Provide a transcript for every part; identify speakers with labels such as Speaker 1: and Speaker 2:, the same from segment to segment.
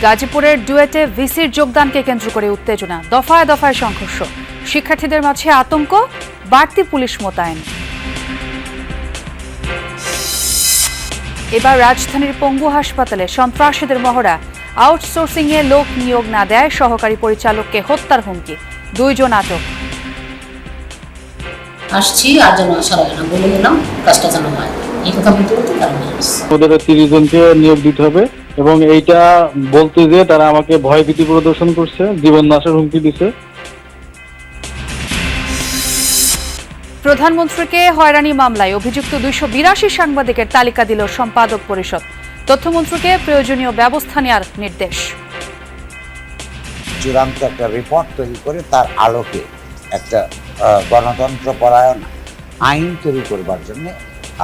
Speaker 1: গাজীপুরের ডুয়েটে ভিসির যোগদানকে কেন্দ্র করে উত্তেজনা, দফায় দফায় সংঘর্ষ, শিক্ষার্থীদের মাঝে আতঙ্ক, বাড়তি পুলিশ মোতায়েন। এবার রাজধানীর পঙ্গু হাসপাতালে সন্ত্রাসীদের মহড়া, আউটসোর্সিংয়ে লোক নিয়োগ না দেয় সহকারী পরিচালককে হত্যার হুমকি, 2 জন আটক।
Speaker 2: আসছি আর যেন আসার আগে না বলে গেলাম কাজটা যেন হয়, এই কথা বলতে বলতে কারণে
Speaker 3: ওদের 30 জনকে নিয়োগ দিতে হবে এবং এইটা বলতে যে তারা আমাকে ভয় ভীতি প্রদর্শন করছে, জীবন নাশের হুমকি দিছে।
Speaker 1: প্রধানমন্ত্রীকে হয়রানি মামলায় অভিযুক্ত 282 সাংবাদিকের তালিকা দিল সম্পাদক পরিষদ। তথ্যমন্ত্রীকে প্রয়োজনীয় ব্যবস্থা নেওয়ার নির্দেশ।
Speaker 4: চূড়ান্ত একটা রিপোর্ট তৈরি করে তার আলোকে একটা গণতন্ত্র পরায়ণ আইন তৈরি করবার জন্য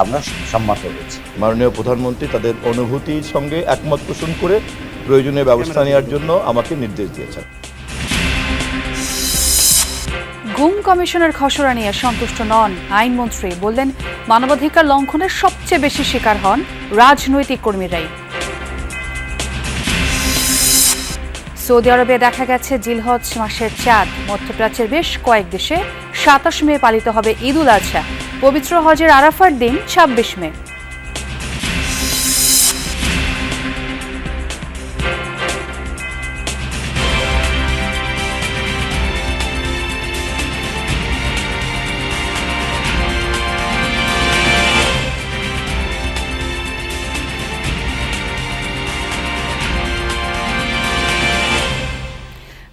Speaker 4: আমরা সম্মত হয়েছি।
Speaker 5: মাননীয় প্রধানমন্ত্রী তাদের অনুভূতির সঙ্গে একমত পোষণ করে প্রয়োজনীয় ব্যবস্থা নেওয়ার জন্য আমাকে নির্দেশ দিয়েছেন।
Speaker 1: গুম কমিশনের খসড়া নিয়ে সন্তুষ্ট নন আইনমন্ত্রী, বললেন মানবাধিকার লঙ্ঘনের সবচেয়ে বেশি শিকার হন রাজনৈতিক কর্মীরাই। সৌদি আরবে দেখা গেছে জিলহজ মাসের চাঁদ। মধ্যপ্রাচ্যের বেশ কয়েক দেশে 27 মে পালিত হবে ঈদ উল আজহা। পবিত্র হজের আরাফার দিন 26 মে।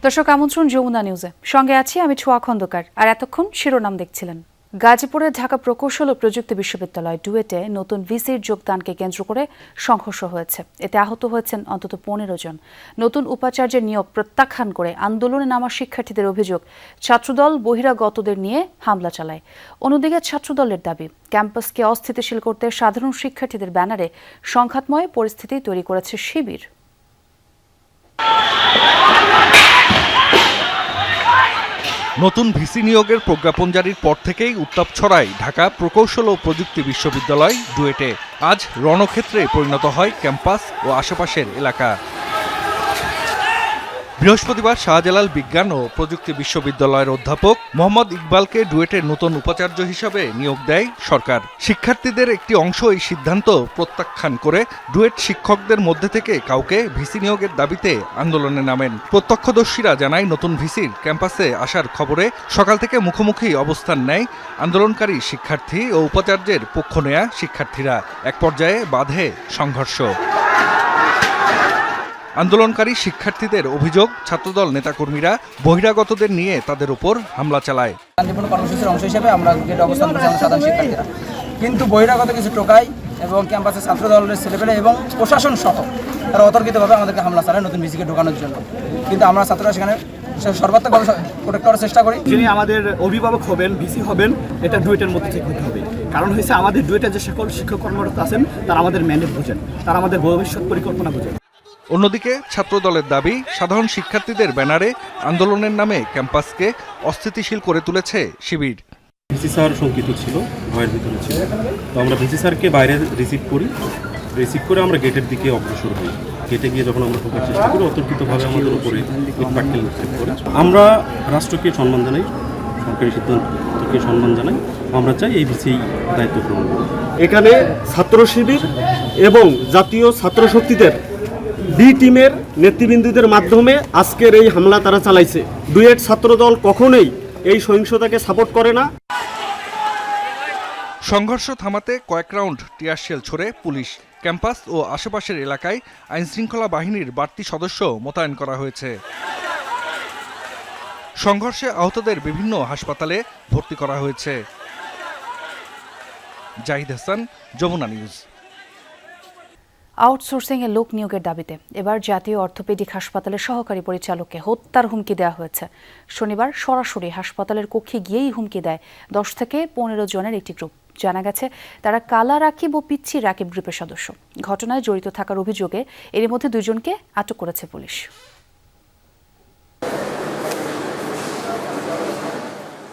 Speaker 1: দর্শক, আমন্ত্রণ যমুনা নিউজে, সঙ্গে আছি আমি ছোয়া খন্দকার। আর এতক্ষণ শিরোনাম দেখছিলেন। গাজীপুরের ঢাকা প্রকৌশল ও প্রযুক্তি বিশ্ববিদ্যালয় ডুয়েটে নতুন ভিসির যোগদানকে কেন্দ্র করে সংঘর্ষ হয়েছে। এতে আহত হয়েছেন অন্তত 15 জন। নতুন উপাচার্যের নিয়োগ প্রত্যাখ্যান করে আন্দোলনে নামা শিক্ষার্থীদের অভিযোগ, ছাত্রদল বহিরাগতদের নিয়ে হামলা চালায়। অন্যদিকে ছাত্রদলের দাবি, ক্যাম্পাসকে অস্থিতিশীল করতে সাধারণ শিক্ষার্থীদের ব্যানারে সংঘাতময় পরিস্থিতি তৈরি করেছে শিবির।
Speaker 6: নতুন ভিসি নিয়োগের প্রজ্ঞাপন জারির পর থেকেই উত্তাপ ছড়ায় ঢাকা প্রকৌশল ও প্রযুক্তি বিশ্ববিদ্যালয় ডুয়েটে। আজ রণক্ষেত্রে পরিণত হয় ক্যাম্পাস ও আশেপাশের এলাকা। বৃহস্পতিবার শাহজালাল বিজ্ঞান ও প্রযুক্তি বিশ্ববিদ্যালয়ের অধ্যাপক মোহাম্মদ ইকবালকে ডুয়েটের নতুন উপাচার্য হিসাবে নিয়োগ দেয় সরকার। শিক্ষার্থীদের একটি অংশ এই সিদ্ধান্ত প্রত্যাখ্যান করে ডুয়েট শিক্ষকদের মধ্যে থেকে কাউকে ভিসি নিয়োগের দাবিতে আন্দোলনে নামেন। প্রত্যক্ষদর্শীরা জানায়, নতুন ভিসির ক্যাম্পাসে আসার খবরে সকাল থেকে মুখোমুখি অবস্থান নেয় আন্দোলনকারী শিক্ষার্থী ও উপাচার্যের পক্ষ নেয়া শিক্ষার্থীরা। এক পর্যায়ে বাধে সংঘর্ষ। আন্দোলনকারী শিক্ষার্থীদের অভিযোগ, ছাত্রদল নেতাকর্মীরা বহিরাগতদের নিয়ে তাদের উপর হামলা চালায়।
Speaker 7: শান্তিপূর্ণ কর্মসূচির অংশ হিসেবে আমরা গেটে অবস্থান করছি আমরা সাধারণ শিক্ষার্থীরা, কিন্তু বহিরাগত কিছু টোকাই এবং ক্যাম্পাসে ছাত্রদলের ছেলেপেলে এবং প্রশাসন সহ তারা অতর্কিতভাবে আমাদেরকে হামলা চালায় নতুন ভিসিকে ঢোকানোর জন্য। কিন্তু আমরা ছাত্ররা সেখানে সর্বাত্মকভাবে প্রোটেক্ট করার চেষ্টা করি।
Speaker 8: যিনি আমাদের অভিভাবক হবেন, ভিসি হবেন, এটা ডুয়েটের মধ্যে ঠিক হতে হবে। কারণ হয়েছে আমাদের ডুয়েটের যে সকল শিক্ষক কর্মরত আছেন তারা আমাদের ম্যান্ডেট বোঝেন, তারা আমাদের ভবিষ্যৎ পরিকল্পনা বোঝেন।
Speaker 6: অন্যদিকে ছাত্রদলের দাবি, সাধারণ শিক্ষার্থীদের ব্যানারে আন্দোলনের নামে ক্যাম্পাসকে অস্থিতিশীল করে তুলেছে শিবির।
Speaker 9: ভিসি স্যার শঙ্কিত ছিল, ভয়ের ভিতরে ছিল, তো আমরা ভিসি স্যারকে বাইরে রিসিভ করে আমরা গেটের দিকে অগ্রসর হই। গেটে গিয়ে যখন আমরা ঢোকার চেষ্টা করি, অতর্কিতভাবে আমাদের উপরে ইটপাটকেল নিক্ষেপ করে। আমরা রাষ্ট্রকে সম্মান জানাই, সরকারি সিদ্ধান্তকে সম্মান জানাই। আমরা চাই এই ভিসি দায়িত্ব গ্রহণ করব।
Speaker 8: এখানে ছাত্র শিবির এবং জাতীয় ছাত্র শক্তিদের বি টিমের নেতৃবৃন্দদের মাধ্যমে আজকের এই হামলা তারা চালাইছে। ডুয়েট ছাত্রদল কখনোই এই সহিংসতাকে সাপোর্ট করে না।
Speaker 6: সংঘর্ষ থামাতে কয়েক রাউন্ড টিয়ারশেল ছোড়ে পুলিশ। ক্যাম্পাস ও আশেপাশের এলাকায় আইনশৃঙ্খলা বাহিনীর বাড়তি সদস্য মোতায়েন করা হয়েছে। সংঘর্ষে আহতদের বিভিন্ন হাসপাতালে ভর্তি করা হয়েছে। জাহিদ হাসান, যমুনা নিউজ।
Speaker 1: আউটসোর্সিংয়ে লোক নিয়োগের দাবিতে এবার জাতীয় অর্থোপেডিক হাসপাতালের সহকারী পরিচালককে হত্যার হুমকি দেওয়া হয়েছে। শনিবার সরাসরি হাসপাতালের কক্ষে গিয়েই হুমকি দেয় 10 থেকে 15 জনের একটি গ্রুপ। জানা গেছে তারা কালা রাকিব ও পিচ্ছি রাকিব গ্রুপের সদস্য। ঘটনায় জড়িত থাকার অভিযোগে এর মধ্যে 2 জনকে আটক করেছে পুলিশ।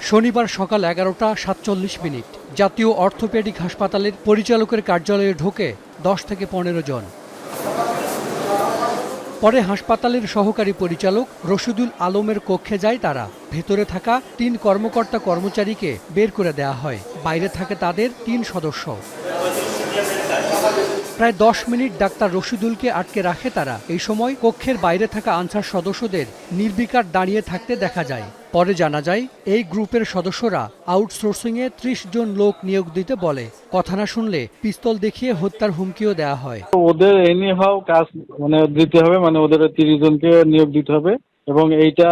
Speaker 10: শনিবার সকাল 11:47 জাতীয় অর্থোপেডিক হাসপাতালের পরিচালকের কার্যালয়ে ঢোকে 10 থেকে 15 জন। পরে হাসপাতালের সহকারী পরিচালক রশিদুল আলমের কক্ষে যায় তারা। ভেতরে থাকা 3 কর্মকর্তা কর্মচারীকে বের করে দেওয়া হয়। বাইরে থাকে তাদের 3 সদস্য। প্রায় 10 মিনিট ডাক্তার রশিদুলকে আটকে রাখে তারা। এই সময় কক্ষের বাইরে থাকা আনসার সদস্যদের নির্বিকার দাঁড়িয়ে থাকতে দেখা যায়। পরে জানা যায় এই গ্রুপের সদস্যরা আউটসোর্সিংয়ে 30 জন লোক নিয়োগ দিতে বলে। কথা না শুনলে পিস্তল দেখিয়ে হত্যার হুমকিও দেওয়া হয়।
Speaker 3: ওদের এনি হাও কাজ দিতে হবে, ওদের 30 জনকে নিয়োগ দিতে হবে এবং এইটা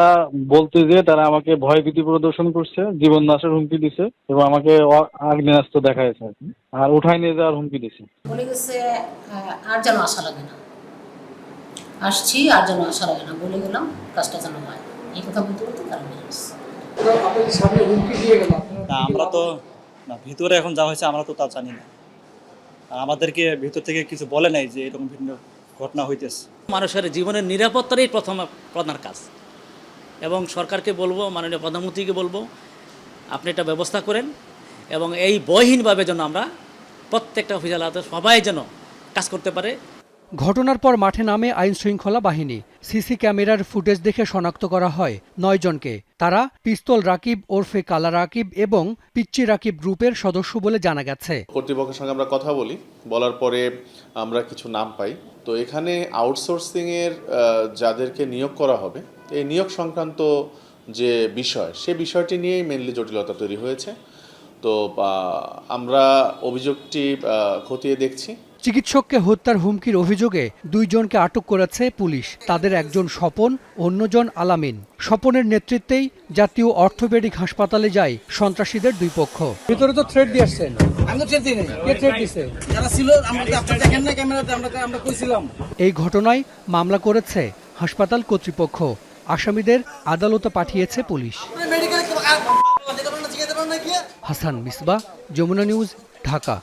Speaker 3: বলতে যে তারা আমাকে ভয়ভীতি প্রদর্শন করছে, জীবন নাশের হুমকি দিছে এবং আমাকে আগ্নেয়াস্ত্র দেখাইছে আর উঠায় নিয়ে যাওয়ার হুমকি দিছে।
Speaker 2: বলে গেছে আর যেন আশা লাগে না, আসছি আর যেন আশা লাগে না, বলে গেলাম কাজটা যেন হয়, এই কথা বলতে বলতে তারা বেরিয়ে গেছে।
Speaker 11: আমরা তো ভিতরে এখন যা হয়েছে আমরা তো তা জানি না, আমাদেরকে ভিতর থেকে কিছু বলে নাই যে এরকম ভিন্ন ঘটনা হইতেছে।
Speaker 12: মানুষের জীবনের নিরাপত্তারই প্রধান কাজ এবং সরকারকে বলবো, মাননীয় প্রধানমন্ত্রীকে বলবো আপনি এটা ব্যবস্থা করেন এবং এই ভয়হীনভাবে যেন আমরা প্রত্যেকটা অফিসার সবাই যেন কাজ করতে পারে।
Speaker 10: ঘটনার পর মাঠে নামে আইন শৃঙ্খলা বাহিনী। সিসি ক্যামেরার ফুটেজ দেখে শনাক্ত করা হয় 9 জনকে। তারা পিস্তল রাকিব ওরফে কালা রাকিব এবং পিচ্চি রাকিব গ্রুপের সদস্য বলে জানা গেছে।
Speaker 13: কর্তৃপক্ষের সঙ্গে আমরা কথা বলার পরে আমরা কিছু নাম পাই। তো এখানে আউটসোর্সিংয়ের যাদেরকে নিয়োগ করা হবে, এই নিয়োগ সংক্রান্ত যে বিষয়, সে বিষয়টি নিয়েই মেনলি জটিলতা তৈরি হয়েছে। তো আমরা অভিযোগটি খতিয়ে দেখছি।
Speaker 10: চিকিৎসককে হত্যার হুমকির অভিযোগে 2 জনকে আটক করেছে পুলিশ। তাদের একজন স্বপন, অন্যজন আলামিন। স্বপনের নেতৃত্বেই জাতীয় অর্থোপেডিক হাসপাতালে যায় সন্ত্রাসীদের 2 পক্ষ।
Speaker 7: ভিতরে তো থ্রেট দিয়ে আসছেন। আমি তো থ্রেট দিই নাই। কে থ্রেট দিছে? যারা ছিল আমরা আপনারা দেখেন না ক্যামেরাতে, আমরা কইছিলাম।
Speaker 10: এই ঘটনায় মামলা করেছে হাসপাতাল কর্তৃপক্ষ। আসামিদের আদালতে পাঠিয়েছে পুলিশ। হাসান মিসবাহ, যমুনা নিউজ, ঢাকা।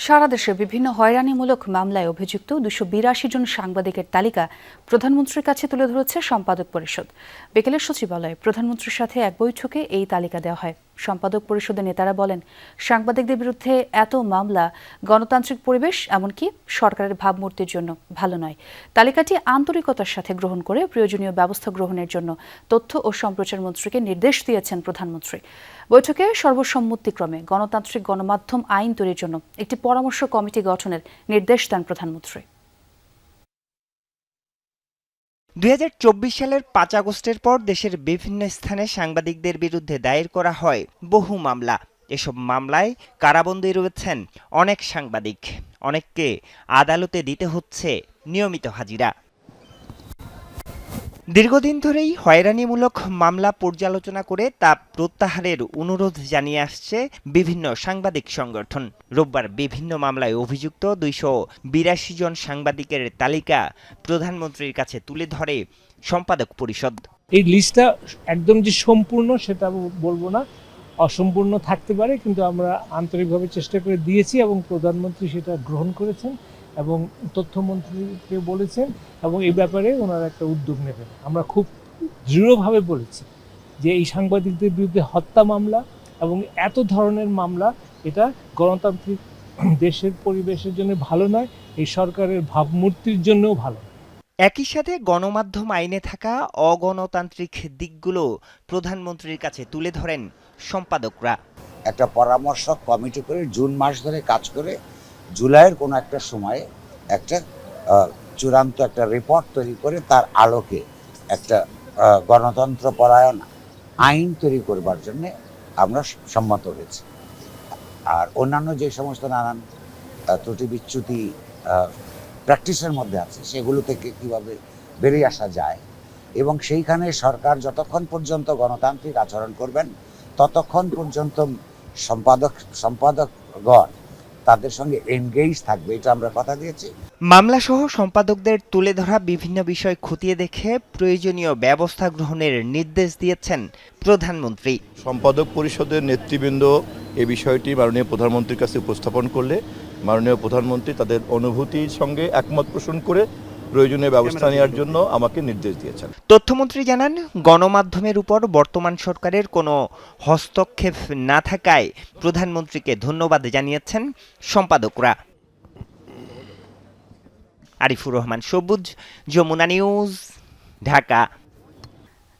Speaker 1: সারা দেশে বিভিন্ন হয়রানিমূলক মামলায় অভিযুক্ত 282 জন সাংবাদিকের তালিকা প্রধানমন্ত্রীর কাছে তুলে ধরেছে সম্পাদক পরিষদ। বিকেলে সচিবালয়ে প্রধানমন্ত্রীর সাথে এক বৈঠকে এই তালিকা দেওয়া হয়। সম্পাদক পরিষদের নেতারা বলেন, সাংবাদিকদের বিরুদ্ধে এত মামলা গণতান্ত্রিক পরিবেশ এমনকি সরকারের ভাবমূর্তির জন্য ভালো নয়। তালিকাটি আন্তরিকতার সাথে গ্রহণ করে প্রয়োজনীয় ব্যবস্থা গ্রহণের জন্য তথ্য ও সম্প্রচার মন্ত্রীকে নির্দেশ দিয়েছেন প্রধানমন্ত্রী। বৈঠকে সর্বসম্মতিক্রমে গণতান্ত্রিক গণমাধ্যম আইন তৈরির জন্য একটি পরামর্শ কমিটি গঠনের নির্দেশ দেন প্রধানমন্ত্রী।
Speaker 14: 2024 সালের 5 আগস্টের পর দেশের বিভিন্ন স্থানে সাংবাদিকদের বিরুদ্ধে দায়ের করা হয় বহু মামলা। এসব মামলায় কারাবন্দী রয়েছেন অনেক সাংবাদিক। অনেককে আদালতে দিতে হচ্ছে নিয়মিত হাজিরা। দীর্ঘদিন ধরেই হয়রানিমূলক মামলা পর্যালোচনা করে তা প্রত্যাহারের অনুরোধ জানিয়ে আসছে বিভিন্ন সাংবাদিক সংগঠন। রোববার বিভিন্ন মামলায় অভিযুক্ত 282 জন সাংবাদিকের তালিকা প্রধানমন্ত্রীর কাছে তুলে ধরে সম্পাদক পরিষদ।
Speaker 15: এই লিস্টটা একদম যে সম্পূর্ণ সেটা বলবো না, অসম্পূর্ণ থাকতে পারে, কিন্তু আমরা আন্তরিকভাবে চেষ্টা করে দিয়েছি এবং প্রধানমন্ত্রী সেটা গ্রহণ করেছেন এবং তথ্যমন্ত্রীকে বলেছেন এবং এই ব্যাপারে ওনারা একটা উদ্যোগ নেবেন। আমরা খুব দৃঢ়ভাবে বলেছি যে এই সাংবাদিকদের বিরুদ্ধে হত্যা মামলা এবং এত ধরনের মামলা এটা গণতান্ত্রিক দেশের পরিবেশের জন্য ভালো নয়, এই সরকারের ভাবমূর্তির জন্যও ভালো।
Speaker 14: একই সাথে গণমাধ্যম আইনে থাকা অগণতান্ত্রিক দিকগুলো প্রধানমন্ত্রীর কাছে তুলে ধরেন সম্পাদকরা।
Speaker 4: একটা পরামর্শ কমিটি করে জুন মাস ধরে কাজ করে জুলাইয়ের কোনো একটা সময়ে একটা চূড়ান্ত একটা রিপোর্ট তৈরি করে তার আলোকে একটা গণতন্ত্র পরায়ণ আইন তৈরি করবার জন্য আমরা সম্মত হয়েছি। আর অন্যান্য যে সমস্ত নানান ত্রুটি বিচ্যুতি প্র্যাকটিসের মধ্যে আছে সেগুলো থেকে কিভাবে বেরিয়ে আসা যায় এবং সেইখানে সরকার যতক্ষণ পর্যন্ত গণতান্ত্রিক আচরণ করবেন ততক্ষণ পর্যন্ত সম্পাদকগণ তাদের সঙ্গে এনগেজ থাকবে, এটা আমরা কথা দিয়েছি।
Speaker 14: মামলা সহ সম্পাদকদের তুলে ধরা বিভিন্ন বিষয় খতিয়ে দেখে প্রয়োজনীয় ব্যবস্থা গ্রহণের নির্দেশ দিয়েছেন প্রধানমন্ত্রী।
Speaker 5: সম্পাদক পরিষদের নেতৃবৃন্দ এই বিষয়টি মাননীয় প্রধানমন্ত্রীর কাছে উপস্থাপন করলে মাননীয় প্রধানমন্ত্রী তাদের অনুভূতির সঙ্গে একমত পোষণ করে প্রয়োজনীয় ব্যবস্থা নেওয়ার জন্য আমাকে নির্দেশ দিয়েছেন।
Speaker 14: তথ্যমন্ত্রী জানান, গণমাধ্যমের উপর বর্তমান সরকারের কোনো হস্তক্ষেপ না থাকায় প্রধানমন্ত্রীকে ধন্যবাদ জানিয়েছেন সম্পাদকরা। আরিফুর রহমান সবুজ, যমুনা নিউজ, ঢাকা।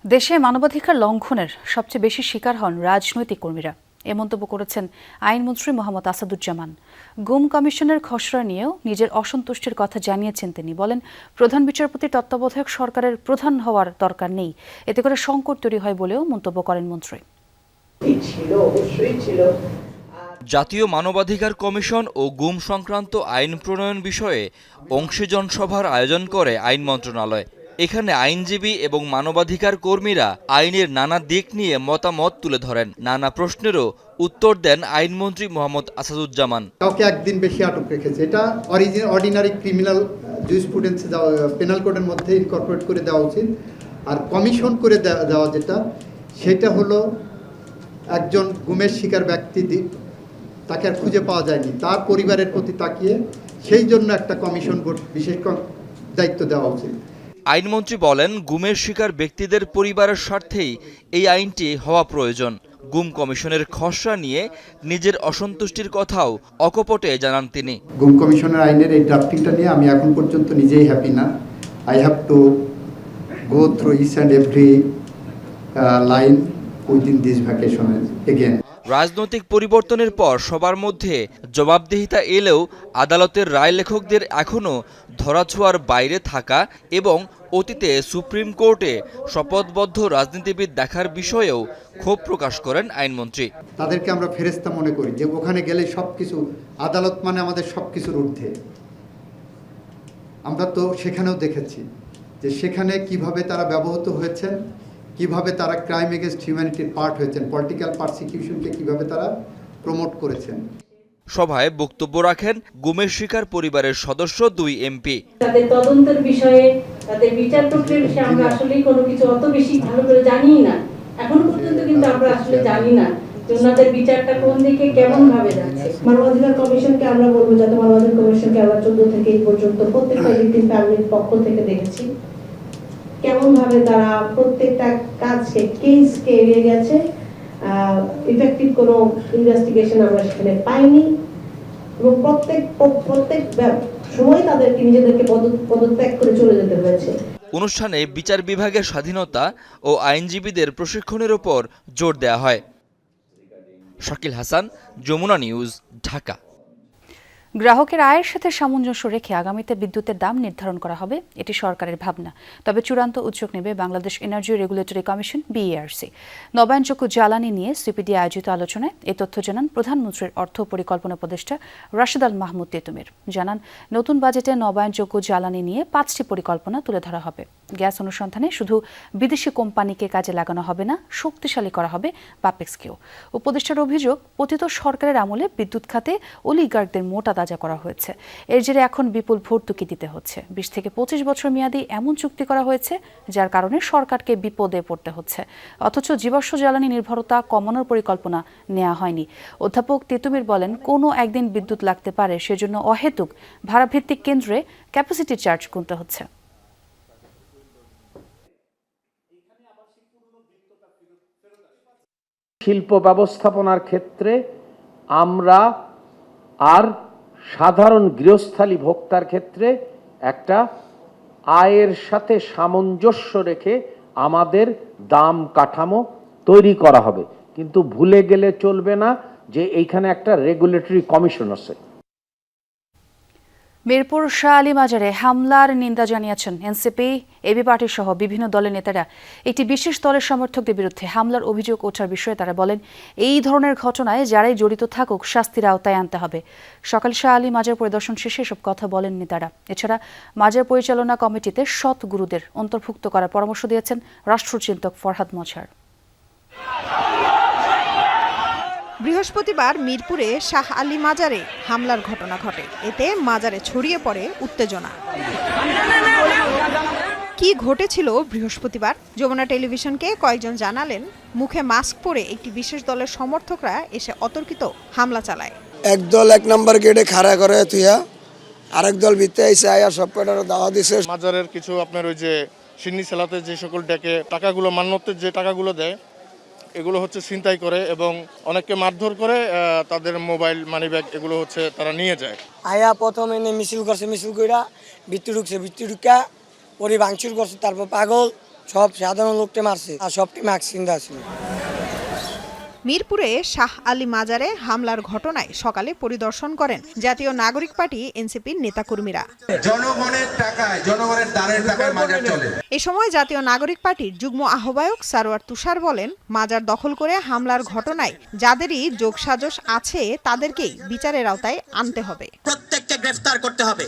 Speaker 1: দেশে মানবাধিকার লঙ্ঘনের সবচেয়ে বেশি শিকার হন রাজনৈতিক কর্মীরা, এ মন্তব্য করেছেন আইনমন্ত্রী মোহাম্মদ আসাদুজ্জামান। গুম কমিশনের খসড়া নিয়েও নিজের অসন্তুষ্টির কথা জানিয়েছেন তিনি। বলেন, প্রধান বিচারপতির তত্ত্বাবধায়ক সরকারের প্রধান হওয়ার দরকার নেই, এতে করে সংকট তৈরি হয় বলেও মন্তব্য করেন মন্ত্রী।
Speaker 16: জাতীয় মানবাধিকার কমিশন ও গুম সংক্রান্ত আইন প্রণয়ন বিষয়ে অংশীজন সভার আয়োজন করে আইন মন্ত্রণালয়। এখানে আইনজীবী এবং মানবাধিকার কর্মীরা আইনের নানা দিক নিয়ে মতামত তুলে ধরেন। নানা প্রশ্নেরও উত্তর দেন আইনমন্ত্রী মোহাম্মদ আসাদুজ্জামান।
Speaker 17: কাউকে একদিন বেশি আটক রেখেছে, এটা অর্ডিনারি ক্রিমিনাল জুরিসপ্রুডেন্সে পেনাল কোডের মধ্যে ইনকর্পোরেট করে দেওয়া উচিত। আর কমিশন করে দেওয়া সেটা হলো একজন গুমের শিকার ব্যক্তি, তাকে আর খুঁজে পাওয়া যায়নি, তার পরিবারের প্রতি তাকিয়ে সেই জন্য একটা কমিশন বিশেষ দায়িত্ব দেওয়া উচিত।
Speaker 16: আইনমন্ত্রী বলেন, গুমের শিকার ব্যক্তিদের পরিবারের স্বার্থেই এই আইনটি হওয়া প্রয়োজন। গুম কমিশনের খসড়া নিয়ে নিজের অসন্তুষ্টির কথাও অকপটে জানান তিনি।
Speaker 17: গুম কমিশনের আইনের এই ড্রাফটিংটা নিয়ে আমি এখন পর্যন্ত নিজেই হ্যাপি না। I have to go through each and every line within this vacation again.
Speaker 16: রাজনৈতিক পরিবর্তনের পর সবার মধ্যে জবাবদিহিতা এলেও আদালতের রায় লেখকদের এখনও ধরাছোঁয়ার বাইরে থাকা এবং অতীতে সুপ্রিম কোর্টে শপথবদ্ধ রাজনীতিবিদ দেখার বিষয়েও ক্ষোভ প্রকাশ করেন আইনমন্ত্রী।
Speaker 17: তাদেরকে আমরা ফেরেশতা মনে করি, যে ওখানে গেলে সবকিছু, আদালত মানে আমাদের সবকিছুর ঊর্ধ্বে। আমরা তো সেখানেও দেখেছি যে সেখানে কিভাবে তারা ব্যবহৃত হয়েছেন, কিভাবে তারা ক্রাইম এগেনস্ট হিউম্যানিটির পার্ট হয়েছেন, পলিটিক্যাল পারসিকিউশনকে কিভাবে তারা প্রমোট করেছেন।
Speaker 16: সভায় বক্তব্য রাখেন গুমের শিকার পরিবারের সদস্য 2 এমপি।
Speaker 18: তাদের তদন্তের বিষয়ে, তাদের বিচার প্রক্রিয়ার বিষয়ে আমরা আসলে কোনো কিছু অত বেশি ভালো করে জানি না। এখনো পর্যন্ত কিন্তু আমরা আসলে জানি না যে ওনাদের বিচারটা কোন দিকে কেমন ভাবে যাচ্ছে। মানবাধিকার কমিশনকে আমরা বলবো, যাতে মানবাধিকার কমিশনকে আমরা 14 থেকে এই পর্যন্ত প্রত্যেকটা ভিকটিম ফ্যামিলির পক্ষ থেকে দেখেছি কেমন ভাবে তারা প্রত্যেকটা কাজকে, কেসকে এড়িয়ে গেছে। ইফেক্টিভ কোনো ইনভেস্টিগেশন আমরা সেখানে পাইনি এবং প্রত্যেক সময় তাদেরকে নিজেদেরকে পদত্যাগ করে চলে যেতে হয়েছে।
Speaker 16: অনুষ্ঠানে বিচার বিভাগের স্বাধীনতা ও আইনজীবীদের প্রশিক্ষণের উপর জোর দেওয়া হয়। শাকিল হাসান, যমুনা নিউজ, ঢাকা।
Speaker 1: গ্রাহকের আয়ের সাথে সামঞ্জস্য রেখে আগামীতে বিদ্যুতের দাম নির্ধারণ করা হবে, এটি সরকারের ভাবনা। তবে চূড়ান্ত উদ্যোগ নেবে Bangladesh energy regulatory commission BERC। নবায়নযোগ্য জ্বালানি নিয়ে সিপিডি আয়োজিত আলোচনায় এই তথ্য জানান প্রধানমন্ত্রীর অর্থ পরিকল্পনা উপদেষ্টা রাশেদ আল মাহমুদ তেতুমির। জানান, নতুন বাজেটে নবায়নযোগ্য জ্বালানি নিয়ে 5টি পরিকল্পনা তুলে ধরা হবে। গ্যাস অনুসন্ধানে শুধু বিদেশি কোম্পানিকে কাজে লাগানো হবে না, শক্তিশালী করা হবে বাপেক্সকেও। উপদেষ্টার অভিযোগ, পতিত সরকারের আমলে বিদ্যুৎ খাতে অলিগার্কদের মোটা তাজা করা হয়েছে। এর জেরে এখন বিপুল ভর্তুকি দিতে হচ্ছে। 20 থেকে 25 বছর মেয়াদী এমন চুক্তি করা হয়েছে যার কারণে সরকারকে বিপদে পড়তে হচ্ছে। অথচ জীবাশ্ম জ্বালানি নির্ভরতা কমানোর পরিকল্পনা নেওয়া হয়নি। অধ্যাপক তেতুমির বলেন, কোনো একদিন বিদ্যুৎ লাগতে পারে, সেজন্য অহেতুক ভাড়াভিত্তিক কেন্দ্রে ক্যাপাসিটি চার্জ গুনতে হচ্ছে।
Speaker 19: শিল্প ব্যবস্থাপনার ক্ষেত্রে আমরা আর সাধারণ গৃহস্থালী ভোক্তার ক্ষেত্রে একটা আয়ের সাথে সামঞ্জস্য রেখে আমাদের দাম কাঠামো তৈরি করা হবে। কিন্তু ভুলে গেলে চলবে না যে এইখানে একটা রেগুলেটরি কমিশন আছে।
Speaker 1: মিরপুর শাহ আলী মাজারে হামলার নিন্দা জানিয়েছেন এনসিপি, এবি পার্টি সহ বিভিন্ন দলের নেতারা। একটি বিশেষ দলের সমর্থকদের বিরুদ্ধে হামলার অভিযোগ ওঠার বিষয়ে তারা বলেন, এই ধরনের ঘটনায় যারাই জড়িত থাকুক শাস্তির আওতায় আনতে হবে। সকাল শাহ আলী মাজার পরিদর্শন শেষে এসব কথা বলেন নেতারা। এছাড়া মাজার পরিচালনা কমিটিতে সৎ গুরুদের অন্তর্ভুক্ত করার পরামর্শ দিয়েছেন রাষ্ট্রচিন্তক ফরহাদ মজহার।
Speaker 20: বৃহস্পতিবার মিরপুরে শাহ আলী মাজারে হামলার ঘটনা ঘটে। এতে মাজারে ছড়িয়ে পড়ে উত্তেজনা। কি ঘটেছিল বৃহস্পতিবার? যমুনা টেলিভিশনকে কয়েকজন জানালেন, মুখে মাস্ক পরে একটি বিশেষ দলের সমর্থকরা এসে অতর্কিত হামলা চালায়।
Speaker 21: একদল 1 নম্বর গেটে খাড়া করে তুইয়া, আরেক দল ভিতরে এসে আয়া সব কটার দাওয়া দিছে।
Speaker 22: মাজারের কিছু আপনার ওই যে সিন্নি সেলাতে যে সকল ডেকে টাকাগুলো, মান্যতের যে টাকাগুলো দেয়,
Speaker 9: এগুলো হচ্ছে ছিনতাই করে এবং অনেককে মারধর করে তাদের মোবাইল মানিব্যাগ এগুলো হচ্ছে তারা নিয়ে যায়।
Speaker 22: আয়া প্রথম এনে মিছিল করছে, মিছিল কইরা ভিতরে ঢুকছে, ভিতরে ঢুকা পরে ভাঙচুর করছে, তারপর পাগল সব সাধারণ লোককে মারছে আর সবটি মাস্ক কিনতে আসছিল।
Speaker 20: মিরপুরে শাহ আলী মাজারে হামলার ঘটনায় সকালে পরিদর্শন করেন জাতীয় নাগরিক পার্টি এনসিপির নেতাকর্মীরা।
Speaker 23: জনগণের টাকায়, জনগণের দানের টাকায় মাজার চলে।
Speaker 20: এ সময় জাতীয় নাগরিক পার্টির যুগ্ম আহ্বায়ক সারোয়ার তুষার বলেন, মাজার দখল করে হামলার ঘটনায় যাদেরই যোগসাজশ আছে তাদেরকেই বিচারের আওতায় আনতে হবে।
Speaker 24: প্রত্যেককে গ্রেফতার করতে হবে।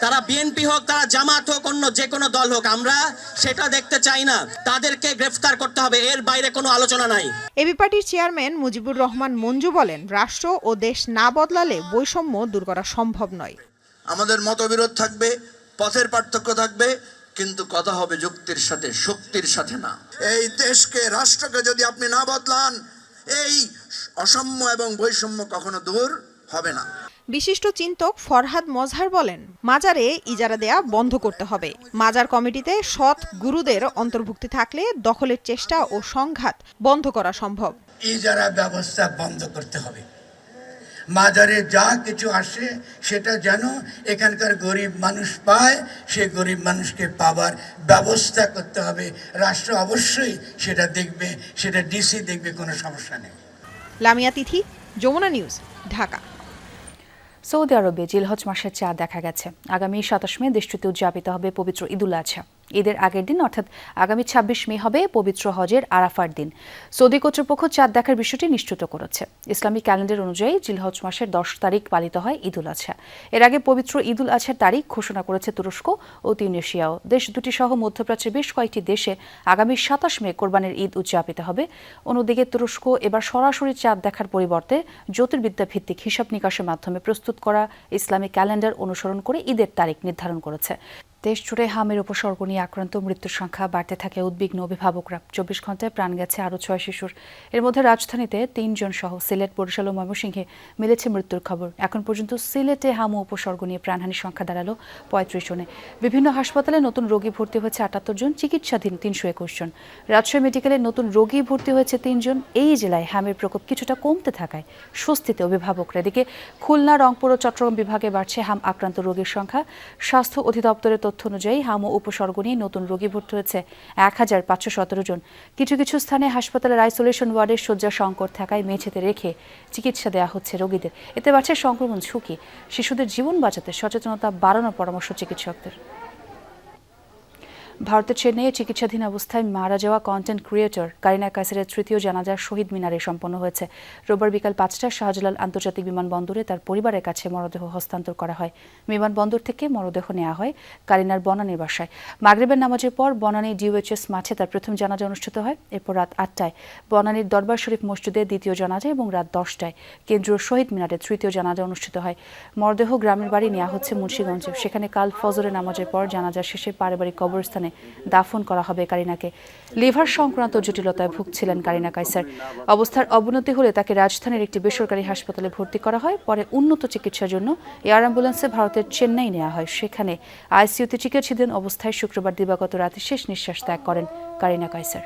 Speaker 24: তারা বিএনপি হোক, তারা জামাত হোক, অন্য যে কোনো দল হোক, আমরা সেটা দেখতে চাই না। তাদেরকে গ্রেফতার করতে হবে, এর বাইরে কোনো আলোচনা নাই।
Speaker 20: এবি পার্টির চেয়ারম্যান মুজিবুর রহমান মঞ্জু বলেন, রাষ্ট্র ও দেশ না বদলালে বৈষম্য দূর করা সম্ভব নয়।
Speaker 23: আমাদের মতবিরোধ থাকবে, পথের পার্থক্য থাকবে, কিন্তু কথা হবে যুক্তির সাথে, শক্তির সাথে না। এই দেশকে, রাষ্ট্রকে যদি আপনি না বদলান, এই অসাম্য এবং বৈষম্য কখনো দূর হবে না।
Speaker 20: বিশিষ্ট চিন্তক ফরহাদ মজহার বলেন, মাজারে ইজারা দেয়া বন্ধ করতে হবে। মাজার কমিটিতে সৎ গুরুদের অন্তর্ভুক্তি থাকলে দখলের চেষ্টা ও সংঘাত বন্ধ করা সম্ভব।
Speaker 23: ইজারা ব্যবস্থা বন্ধ করতে হবে। মাজারে যা কিছু আসে সেটা যেন এখানকার গরিব মানুষ পায়, সেই গরিব মানুষকে পাবার ব্যবস্থা করতে হবে। রাষ্ট্র অবশ্যই সেটা দেখবে, সেটা ডিসি দেখবে, কোনো সমস্যা নেই।
Speaker 20: লামিয়া তিথি, যমুনা নিউজ, ঢাকা।
Speaker 1: সৌদি আরবে জিলহজ মাসের চাঁদ দেখা গেছে। আগামী 27 মে দেশটিতে উদযাপিত হবে পবিত্র ঈদুল আজহা। ঈদের আগের দিন অর্থাৎ আগামী 26 মে হবে পবিত্র হজের আরাফার দিন। সৌদি কর্তৃপক্ষ চাঁদ দেখার বিষয়টি নিশ্চিত করেছে। ইসলামিক ক্যালেন্ডার অনুযায়ী জিলহজ মাসের 10 তারিখ পালিত হয় ঈদুল আজহা। এর আগে পবিত্র ঈদুল আজহার তারিখ ঘোষণা করেছে তুরস্ক ও তিউনিসিয়াও। দেশ দুটি সহ মধ্যপ্রাচ্যের বেশ কয়েকটি দেশে আগামী 27 মে কোরবানির ঈদ উদযাপিত হবে। অন্যদিকে তুরস্ক এবার সরাসরি চাঁদ দেখার পরিবর্তে জ্যোতির্বিদ্যা ভিত্তিক হিসাব নিকাশের মাধ্যমে প্রস্তুত করা ইসলামিক ক্যালেন্ডার অনুসরণ করে ঈদের তারিখ নির্ধারণ করেছে। দেশ জুড়ে হামের উপসর্গ নিয়ে আক্রান্ত মৃত্যুর সংখ্যা বাড়তে থাকে উদ্বিগ্ন অভিভাবকরা। 24 ঘন্টায় প্রাণ গেছে আরও 6 শিশুর। এর মধ্যে রাজধানীতে 3 জন সহ সিলেট, বরিশাল ও ময়মনসিংহে মিলেছে মৃত্যুর খবর। এখন পর্যন্ত সিলেটে হামু উপসর্গ নিয়ে প্রাণহানির সংখ্যা দাঁড়ালো 35 জনে। বিভিন্ন হাসপাতালে নতুন রোগী ভর্তি হয়েছে 78 জন, চিকিৎসাধীন 321 জন। রাজশাহী মেডিকেলে নতুন রোগী ভর্তি হয়েছে 3 জন। এই জেলায় হামের প্রকোপ কিছুটা কমতে থাকায় স্বস্তিতে অভিভাবকরা। এদিকে খুলনা, রংপুর ও চট্টগ্রাম বিভাগে বাড়ছে হাম আক্রান্ত রোগীর সংখ্যা। স্বাস্থ্য অধিদপ্তরের তথ্য অনুযায়ী হামু উপসর্গ নিয়ে নতুন রোগী ভর্তি হয়েছে 1517 জন। কিছু কিছু স্থানে হাসপাতালের আইসোলেশন ওয়ার্ডের শয্যা সংকট থাকায় মেঝেতে রেখে চিকিৎসা দেওয়া হচ্ছে রোগীদের। এতে বাড়ছে সংক্রমণ ঝুঁকি। শিশুদের জীবন বাঁচাতে সচেতনতা বাড়ানোর পরামর্শ চিকিৎসকদের। ভারতের চেন্নাইয়ে চিকিৎসাধীন অবস্থায় মারা যাওয়া কন্টেন্ট ক্রিয়েটর কারিনা কাইসারের তৃতীয় জানাজা শহীদ মিনারে সম্পন্ন হয়েছে। রোববার বিকাল 5টায় শাহজালাল আন্তর্জাতিক বিমানবন্দরে তার পরিবারের কাছে মরদেহ হস্তান্তর করা হয়। বিমানবন্দর থেকে মরদেহ নেওয়া হয় কারিনার বনানীর বাসায়। মাগরিবের নামাজের পর বনানী ডিওএইচএস মাঠে তার প্রথম জানাজা অনুষ্ঠিত হয়। এরপর রাত 8টায় বনানীর দরবার শরীফ মসজিদে দ্বিতীয় জানাজা এবং রাত 10টায় কেন্দ্রীয় শহীদ মিনারে তৃতীয় জানাজা অনুষ্ঠিত হয়। মরদেহ গ্রামের বাড়ি নেওয়া হচ্ছে মুন্সিগঞ্জে। সেখানে কাল ফজরের নামাজের পর জানাজা শেষে পারিবারিক কবরস্থানে দাফন করা হবে কারিনাকে। লিভার সংক্রান্ত জটিলতায় ভুগছিলেন কারিনা কাইসার। অবস্থার অবনতি হলে তাকে রাজধানীর একটি বেসরকারি হাসপাতালে ভর্তি করা হয়। পরে উন্নত চিকিৎসার জন্য এয়ার অ্যাম্বুলেন্সে ভারতের চেন্নাই নেওয়া হয়। সেখানে আইসিইউতে চিকিৎসাধীন অবস্থায় শুক্রবার দিবাগত রাতে শেষ নিঃশ্বাস ত্যাগ করেন কারিনা কাইসার।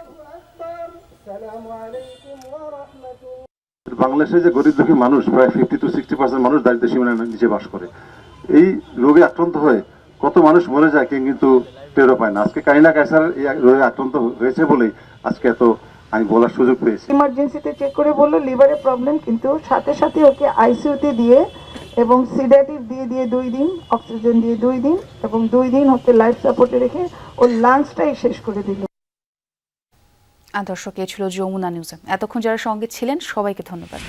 Speaker 25: বাংলাদেশে যে গরিব দুঃখী মানুষ প্রায় 50 to 60% মানুষ দারিদ্র্য সীমানার নিচে বাস করে। এই রোগে আক্রান্ত হয়ে কত মানুষ মরে যায় কিন্তু টেরও পায় না। আজকে কারিনা কাইসার এই রোগে আক্রান্ত হয়েছে বলেই আজকে এত আমি বলার সুযোগ পেয়েছি।
Speaker 26: ইমার্জেন্সিতে চেক করে বললো লিভারে প্রবলেম, কিন্তু সাথে সাথে ওকে আইসিইউতে দিয়ে এবং সিডেটিভ দিয়ে 2 দিন, অক্সিজেন দিয়ে 2 দিন এবং 2 দিন ওকে লাইফ সাপোর্টে রেখে ওর লাংসটাই শেষ করে দিল।
Speaker 1: দর্শক, এ ছিল যমুনা নিউজ। এতক্ষণ যারা সঙ্গে ছিলেন সবাইকে ধন্যবাদ।